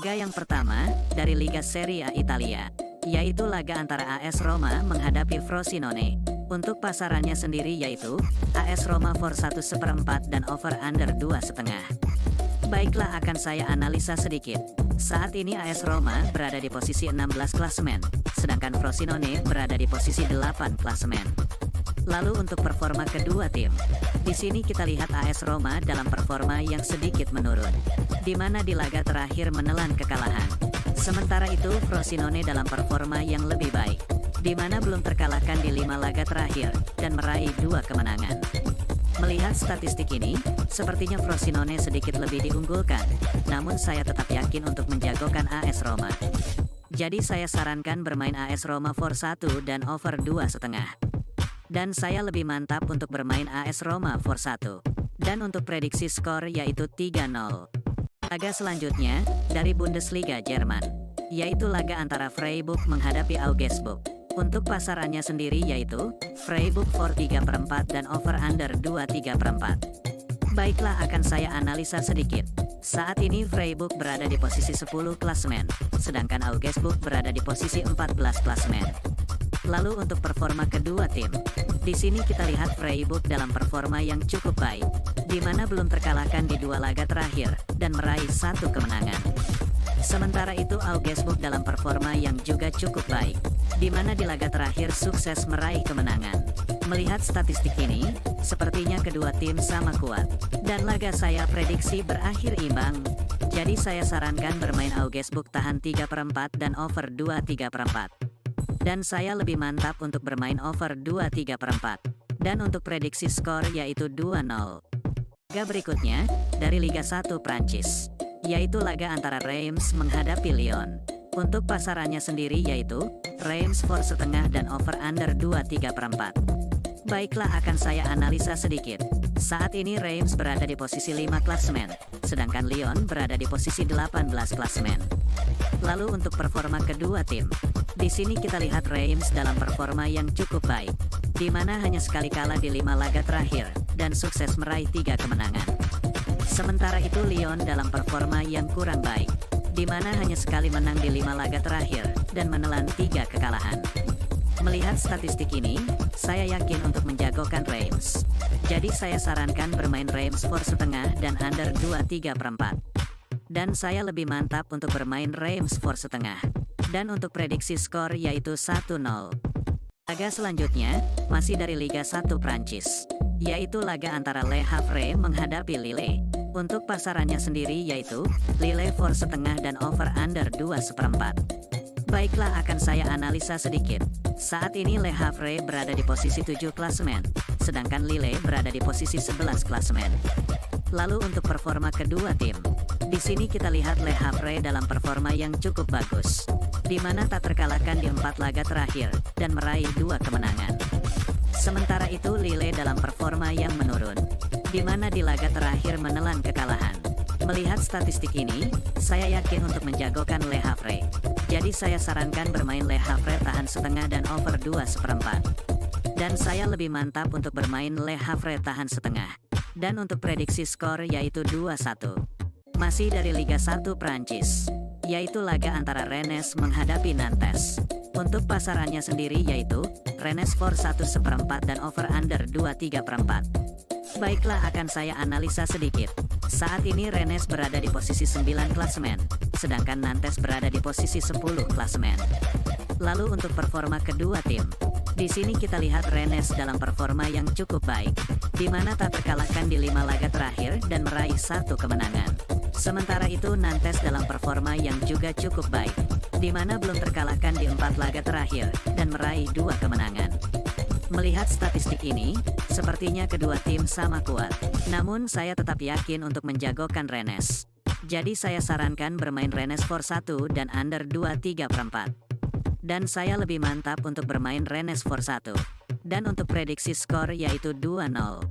Laga yang pertama, dari Liga Serie A Italia, yaitu laga antara AS Roma menghadapi Frosinone. Untuk pasarannya sendiri yaitu, AS Roma for 1/4 dan over-under 2,5. Baiklah, akan saya analisa sedikit. Saat ini AS Roma berada di posisi 16 klasemen, sedangkan Frosinone berada di posisi 8 klasemen. Lalu untuk performa kedua tim, di sini kita lihat AS Roma dalam performa yang sedikit menurun, di mana di laga terakhir menelan kekalahan. Sementara itu Frosinone dalam performa yang lebih baik, di mana belum terkalahkan di 5 laga terakhir dan meraih 2 kemenangan. Melihat statistik ini, sepertinya Frosinone sedikit lebih diunggulkan, namun saya tetap yakin untuk menjagokan AS Roma. Jadi saya sarankan bermain AS Roma for 1 dan over 2,5. Dan saya lebih mantap untuk bermain AS Roma for 1. Dan untuk prediksi skor yaitu 3-0. Laga selanjutnya, dari Bundesliga Jerman, yaitu laga antara Freiburg menghadapi Augsburg. Untuk pasarannya sendiri yaitu, Freiburg for 3/4 dan over-under 2,3/4. Baiklah, akan saya analisa sedikit. Saat ini Freiburg berada di posisi 10 klasemen, sedangkan Augsburg berada di posisi 14 klasemen. Lalu untuk performa kedua tim, di sini kita lihat Freiburg dalam performa yang cukup baik, di mana belum terkalahkan di 2 laga terakhir dan meraih 1 kemenangan. Sementara itu Augsburg dalam performa yang juga cukup baik, di mana di laga terakhir sukses meraih kemenangan. Melihat statistik ini, sepertinya kedua tim sama kuat, dan laga saya prediksi berakhir imbang. Jadi saya sarankan bermain Augsburg tahan 3/4 dan over 2,3/4. Dan saya lebih mantap untuk bermain over 2,3/4. Dan untuk prediksi skor yaitu 2-0. Laga berikutnya, dari Liga 1 Prancis, yaitu laga antara Reims menghadapi Lyon. Untuk pasarannya sendiri yaitu, Reims for 1/2 dan over-under 2,3/4. Baiklah, akan saya analisa sedikit. Saat ini Reims berada di posisi 5 klasemen, sedangkan Lyon berada di posisi 18 klasemen. Lalu untuk performa kedua tim, di sini kita lihat Reims dalam performa yang cukup baik, di mana hanya sekali kalah di 5 laga terakhir, dan sukses meraih 3 kemenangan. Sementara itu Lyon dalam performa yang kurang baik, di mana hanya sekali menang di 5 laga terakhir, dan menelan 3 kekalahan. Melihat statistik ini, saya yakin untuk menjagokan Reims. Jadi saya sarankan bermain Reims for 1/2 dan under 2,3/4. Dan saya lebih mantap untuk bermain Reims for 1/2. Dan untuk prediksi skor yaitu 1-0. Laga selanjutnya, masih dari Liga 1 Prancis, yaitu laga antara Le Havre menghadapi Lille. Untuk pasarannya sendiri yaitu, Lille for 1/2 dan over-under 2,4. Baiklah, akan saya analisa sedikit. Saat ini Le Havre berada di posisi 7 klasemen, sedangkan Lille berada di posisi 11 klasemen. Lalu untuk performa kedua tim, di sini kita lihat Le Havre dalam performa yang cukup bagus, di mana tak terkalahkan di 4 laga terakhir, dan meraih 2 kemenangan. Sementara itu Lille dalam performa yang menurun, di mana di laga terakhir menelan kekalahan. Melihat statistik ini, saya yakin untuk menjagokan Le Havre. Jadi saya sarankan bermain Le Havre tahan 1/2 dan over 2,4. Dan saya lebih mantap untuk bermain Le Havre tahan 1/2. Dan untuk prediksi skor yaitu 2-1. Masih dari Liga 1 Prancis, yaitu laga antara Rennes menghadapi Nantes. Untuk pasarannya sendiri yaitu, Rennes for 1/4 dan over-under 2,3/4. Baiklah, akan saya analisa sedikit. Saat ini Rennes berada di posisi 9 klasemen, sedangkan Nantes berada di posisi 10 klasemen. Lalu untuk performa kedua tim, di sini kita lihat Rennes dalam performa yang cukup baik, di mana tak terkalahkan di 5 laga terakhir dan meraih 1 kemenangan. Sementara itu Nantes dalam performa yang juga cukup baik, di mana belum terkalahkan di 4 laga terakhir dan meraih 2 kemenangan. Melihat statistik ini, sepertinya kedua tim sama kuat. Namun saya tetap yakin untuk menjagokan Rennes. Jadi saya sarankan bermain Rennes for 1 dan under 2,3/4. Dan saya lebih mantap untuk bermain Rennes for 1. Dan untuk prediksi skor yaitu 2-0.